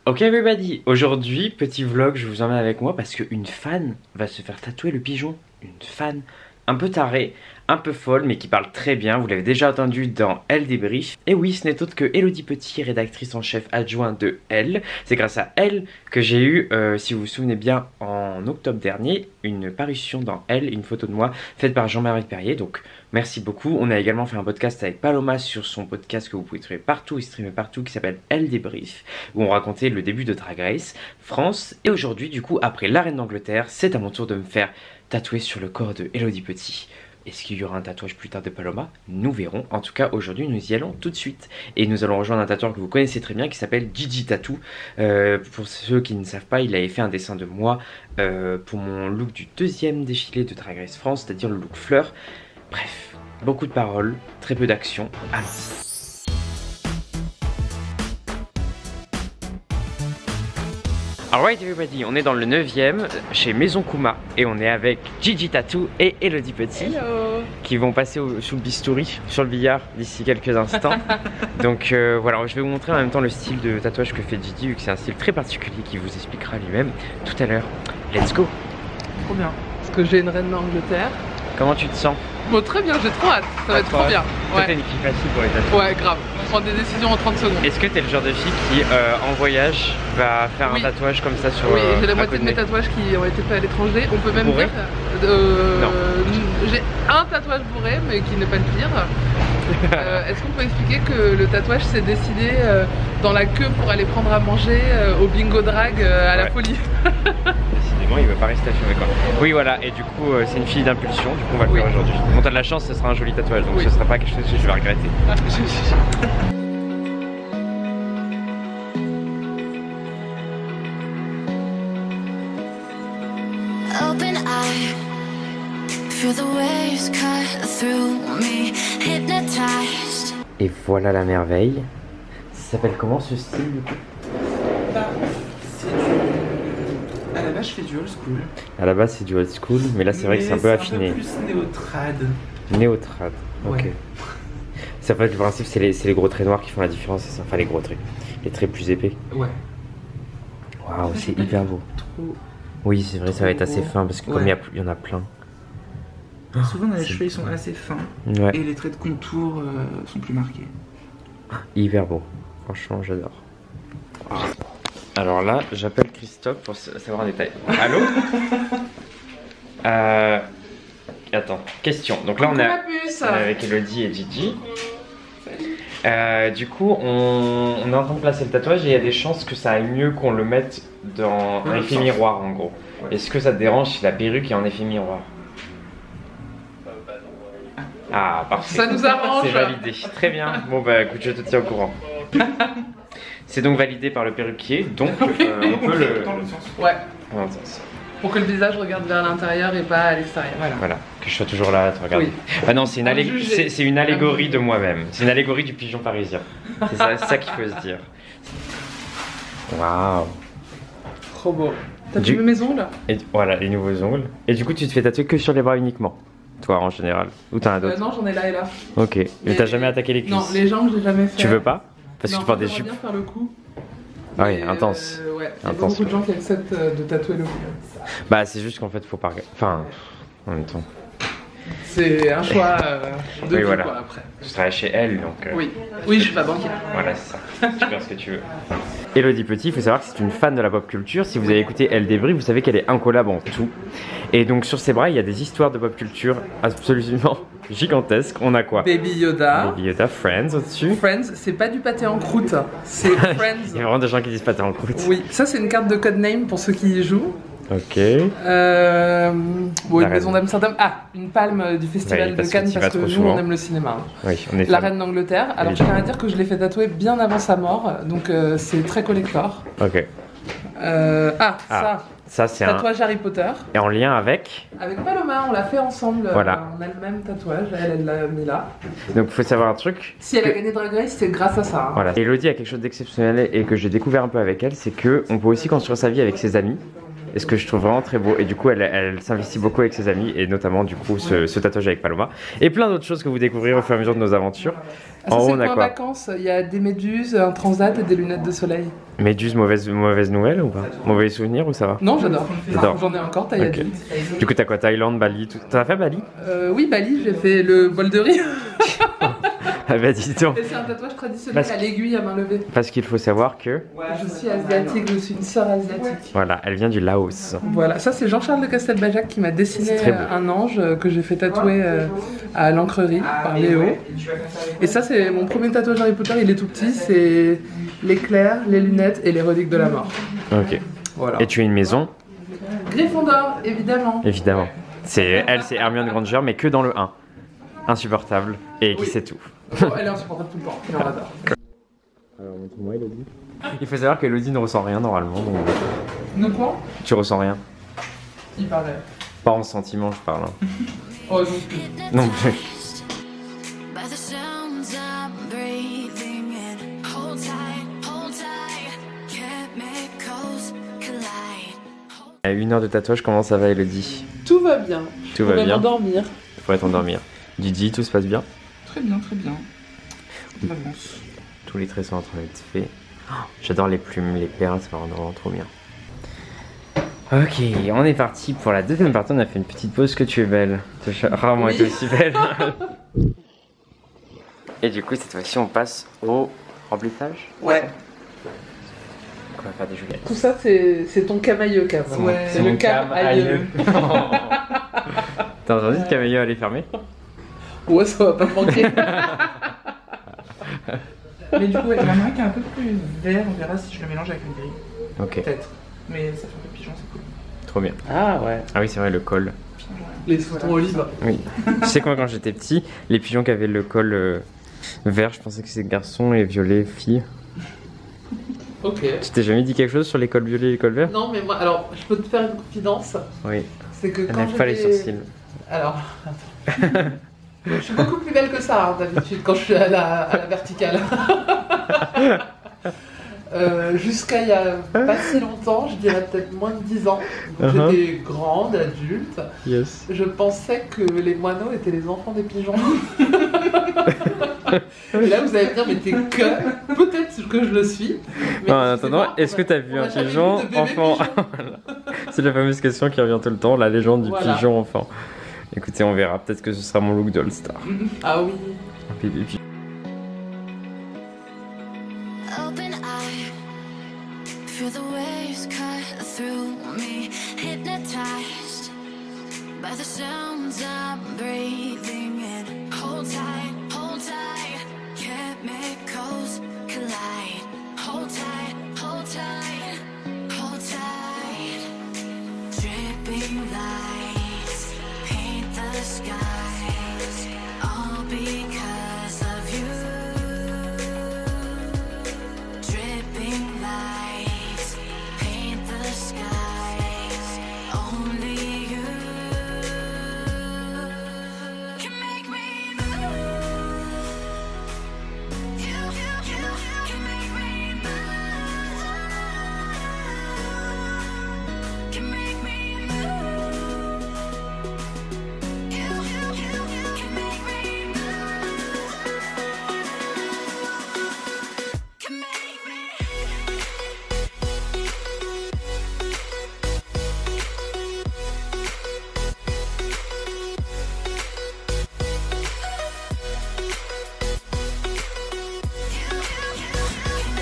Ok everybody, aujourd'hui petit vlog, je vous emmène avec moi parce qu'une fan va se faire tatouer le pigeon. Une fan un peu tarée, un peu folle mais qui parle très bien, vous l'avez déjà entendu dans Elle débrief. Et oui, ce n'est autre que Elodie Petit, rédactrice en chef adjoint de Elle. C'est grâce à elle que j'ai eu, si vous vous souvenez bien, en octobre dernier, une parution dans Elle, une photo de moi faite par Jean-Marie Perrier. Donc merci beaucoup. On a également fait un podcast avec Paloma sur son podcast que vous pouvez trouver partout et streamer partout, qui s'appelle Elle débrief, où on racontait le début de Drag Race France. Et aujourd'hui, du coup, après la reine d'Angleterre, c'est à mon tour de me faire tatouer sur le corps de Elodie Petit. Est-ce qu'il y aura un tatouage plus tard de Paloma? Nous verrons. En tout cas, aujourd'hui, nous y allons tout de suite. Et nous allons rejoindre un tatoueur que vous connaissez très bien qui s'appelle Gigi Tattoo. Pour ceux qui ne savent pas, il avait fait un dessin de moi pour mon look du deuxième défilé de Drag Race France, c'est-à-dire le look fleur. Bref, beaucoup de paroles, très peu d'action. Allons-y. Alright everybody, on est dans le 9e chez Maison Kuma et on est avec Gigi Tattoo et Elodie Petit. Hello. Qui vont passer sous le bistouri, sur le billard d'ici quelques instants. Donc voilà, je vais vous montrer en même temps le style de tatouage que fait Gigi, vu que c'est un style très particulier qui vous expliquera lui-même tout à l'heure. Let's go. Trop bien, parce que j'ai une reine d'Angleterre. Comment tu te sens? Bon, très bien, j'ai trop hâte, ça va être trop bien. Toi t'es une fille facile pour les tatouages. Ouais, grave, on prend des décisions en 30 secondes. Est-ce que t'es le genre de fille qui en voyage va faire un tatouage comme ça sur Oui, j'ai la moitié de mes tatouages qui ont été faits à l'étranger. On peut même bourré dire non. J'ai un tatouage bourré mais qui n'est pas le pire. Est-ce qu'on peut expliquer que le tatouage s'est décidé dans la queue pour aller prendre à manger au bingo drag à la folie? Décidément il veut pas rester affirmé quoi. Oui voilà, et du coup c'est une fille d'impulsion, du coup on va le faire aujourd'hui. Bon, t'as de la chance, ce sera un joli tatouage, donc ce sera pas quelque chose que je vais regretter. Open eye, feel the waves cut through me, hypnotized. Et voilà la merveille. Ça s'appelle comment ce style du coup? Bah, c'est du... À la base je fais du old school. À la base c'est du old school, mais là c'est vrai que c'est un peu affiné. C'est un peu plus néo-trad. Néo-trad, ok. Ouais. Ça fait le principe, c'est les gros traits noirs qui font la différence, c'est ça. Enfin les gros traits, les traits plus épais. Ouais. Waouh, c'est hyper beau. Trop... Oui c'est vrai, ça va être assez fin parce que comme il y en a plein. Souvent les cheveux ils sont assez fins et les traits de contour sont plus marqués. Hyper beau, franchement j'adore. Alors là j'appelle Christophe pour savoir un détail. Allô? Attends, question. Donc là on est avec Elodie et Gigi. Du coup on est en train de placer le tatouage et il y a des chances que ça aille mieux qu'on le mette dans un effet miroir en gros. Est-ce que ça te dérange si la perruque est en effet miroir? Ah parfait. Ça nous arrange. C'est validé, très bien. Bon bah écoute, je te tiens au courant. C'est donc validé par le perruquier, donc on peut le... Dans l'autre sens. Ouais. Dans l'autre sens. Pour que le visage regarde vers l'intérieur et pas à l'extérieur. Voilà, que je sois toujours là à te regarder. Oui. Ah non, c'est une allégorie de moi-même. C'est une allégorie du pigeon parisien. C'est ça qu'il faut se dire. Waouh. Trop beau. T'as tué mes ongles? Et voilà, les nouveaux ongles. Et du coup, tu te fais tatouer que sur les bras uniquement, toi en général? Ou t'en as d'autres? Non, j'en ai là et là. Ok. Mais t'as jamais attaqué les cuisses? Non, les jambes, j'ai jamais fait. Tu veux pas? Parce non, que tu portes des jupes. bien faire le coup. Ah oui, intense. Ouais, il y a intense, beaucoup de gens qui acceptent de tatouer le cou. Bah, c'est juste qu'en fait, faut pas. Enfin, en même temps. C'est un choix de oui, vie, voilà. Quoi, après. Tu travailles chez Elle, donc. Oui, je suis pas banquière. Voilà, c'est ça. Tu fais ce que tu veux. Elodie Petit, il faut savoir que c'est une fan de la pop culture. Si vous avez écouté Elle débrief, vous savez qu'elle est incollable en tout. Et donc, sur ses bras, il y a des histoires de pop culture absolument gigantesques. On a quoi? Baby Yoda. Baby Yoda, Friends au-dessus. Friends, c'est pas du pâté en croûte, c'est Friends. Il y a vraiment des gens qui disent pâté en croûte. Oui, ça c'est une carte de codename pour ceux qui y jouent. Ok. Bon, une maison d'Amsterdam. Ah, une palme du festival de Cannes parce que nous souvent. on aime le cinéma. Oui, on est La reine d'Angleterre. Alors je tiens à dire que je l'ai fait tatouer bien avant sa mort, donc c'est très collector. Ok. Ça c'est un tatouage Harry Potter. Et en lien avec Paloma, on l'a fait ensemble. Voilà. On a le même tatouage, elle l'a mis là. Donc il faut savoir un truc. Si elle a gagné Drag Race, c'est grâce à ça. Hein. Voilà. Elodie a quelque chose d'exceptionnel et que j'ai découvert un peu avec elle, c'est que on peut aussi construire sa vie avec ses amis. et ce que je trouve vraiment très beau. Et du coup, elle s'investit beaucoup avec ses amis, et notamment du coup ce tatouage avec Paloma. Et plein d'autres choses que vous découvrirez au fur et à mesure de nos aventures. Ah, ça, en haut, on a quoi? Vacances, il y a des méduses, un transat et des lunettes de soleil. Méduses, mauvaise nouvelle ou pas? Mauvais souvenir ou ça va? Non, j'adore. J'en ai encore, t'as dit. Du coup, t'as quoi? Thaïlande, Bali, tout... T'as fait Bali? Oui, Bali, j'ai fait le bol de riz. Ah bah dis donc. Et c'est un tatouage traditionnel à l'aiguille à main levée. Parce qu'il faut savoir que... Je suis asiatique, je suis une sœur asiatique. Voilà, elle vient du Laos. Voilà, ça c'est Jean-Charles de Castelbajac qui m'a dessiné un ange que j'ai fait tatouer à l'encrerie par Léo. Et ça c'est mon premier tatouage Harry Potter, il est tout petit, c'est l'éclair, les lunettes et les reliques de la mort. Ok. Voilà. Et tu as une maison? Gryffondor, évidemment. Évidemment. Elle, c'est Hermione Granger, mais que dans le 1. Insupportable et qui sait tout. Oh, elle est insupportable tout le temps, on l'adore. Alors montre-moi Elodie. Il faut savoir qu'Elodie ne ressent rien normalement. Donc... De quoi? Tu ressens rien? Il paraît. Pas en sentiment, je parle. Hein. Oh non plus. Non plus. À 1 heure de tatouage, comment ça va Elodie? Tout va bien. Tout va bien. M'endormir. Il faudrait t'endormir. Didi, tout se passe bien? Très bien, très bien. On avance. Tous les traits sont en train d'être faits. Oh, j'adore les plumes, les perles, ça va rendre vraiment trop bien. Ok, on est parti pour la deuxième partie. On a fait une petite pause. Que tu es belle. Tu as rarement été aussi belle. Et du coup, cette fois-ci, on passe au remplissage. Ouais. On va faire des juliettes. Tout ça, c'est ton camailleux, Cam. Ouais. C'est le camailleux. T'as entendu le camailleux aller fermer? Ouais, ça va pas manquer. Mais du coup, il y en a un qui est un peu plus vert, on verra si je le mélange avec une gris. Ok. Peut-être. Mais ça fait un peu pigeon, c'est cool. Trop bien. Ah ouais. Ah oui, c'est vrai, le col. Les sautons olives. Oui. Tu sais quoi, quand j'étais petit, les pigeons qui avaient le col vert, je pensais que c'était garçon et violet, fille. Ok. Tu t'es jamais dit quelque chose sur les cols violets et les cols verts? Non, mais moi, alors, je peux te faire une confidence. Oui. C'est que Elle quand n'aime pas les sourcils. Alors, attends. Je suis beaucoup plus belle que ça, hein, d'habitude, quand je suis à la verticale. Jusqu'à il y a pas si longtemps, je dirais peut-être moins de 10 ans, donc j'étais grande, adulte. Yes. Je pensais que les moineaux étaient les enfants des pigeons. Et là, vous allez me dire, mais t'es que. Peut-être que je le suis. Mais en attendant, est-ce que t'as vu un pigeon enfant? C'est la fameuse question qui revient tout le temps, la légende du pigeon enfant. Écoutez, on verra. Peut-être que ce sera mon look d'All-Star. Ah oui. Et puis... Open eye, feel the waves cut through me, hypnotized by the sounds I'm breathing in. Hold tight, chemicals collide. Hold tight, hold tight, hold tight. Dripping lights paint the skies, all because of you. Dripping lights paint the skies, only you can make me move. You can make me move. Can make me move. You can make me move. Can make me.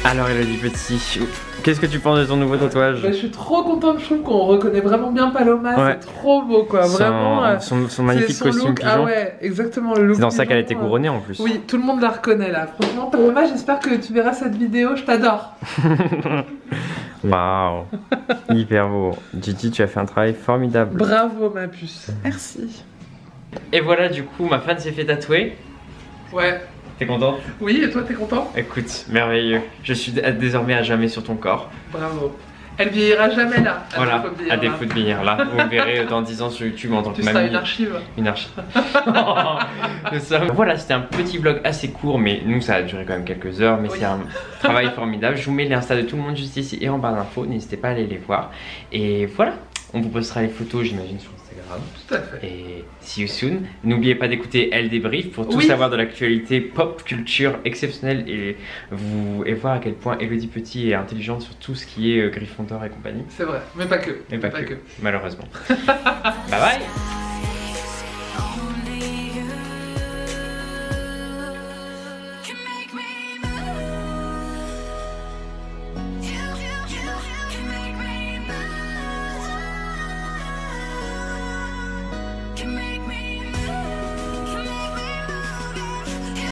Alors Elodie Petit, qu'est-ce que tu penses de ton nouveau tatouage? Bah, je suis trop contente, je trouve qu'on reconnaît vraiment bien Paloma, Ouais. c'est trop beau quoi, vraiment. Son magnifique son costume look, pigeon. ah ouais, exactement le look. C'est dans ça pigeon, qu'elle a été couronnée en plus. Oui, tout le monde la reconnaît là. Franchement, Paloma, j'espère que tu verras cette vidéo, je t'adore. Waouh, hyper beau. Gigi, tu as fait un travail formidable. Bravo ma puce. Merci. Et voilà, du coup, ma fan s'est fait tatouer. Ouais. T'es content? Oui, et toi t'es content? Écoute, merveilleux. Je suis désormais à jamais sur ton corps. Bravo. Elle vieillira jamais là. Voilà, à défaut de vieillir là. Vous me verrez dans 10 ans sur YouTube en tant que mamie. Tu seras une archive. Une archive. Voilà, c'était un petit vlog assez court, mais nous ça a duré quand même quelques heures, mais c'est un travail formidable. Je vous mets l'insta de tout le monde juste ici et en barre d'infos, n'hésitez pas à aller les voir. Et voilà, on vous postera les photos, j'imagine, sur Instagram. Tout à fait. Et see you soon. N'oubliez pas d'écouter Elle Débrief pour tout savoir de l'actualité pop culture exceptionnelle et voir à quel point Elodie Petit est intelligente sur tout ce qui est Gryffondor et compagnie. C'est vrai, mais pas que. Mais pas que. Malheureusement. Bye bye.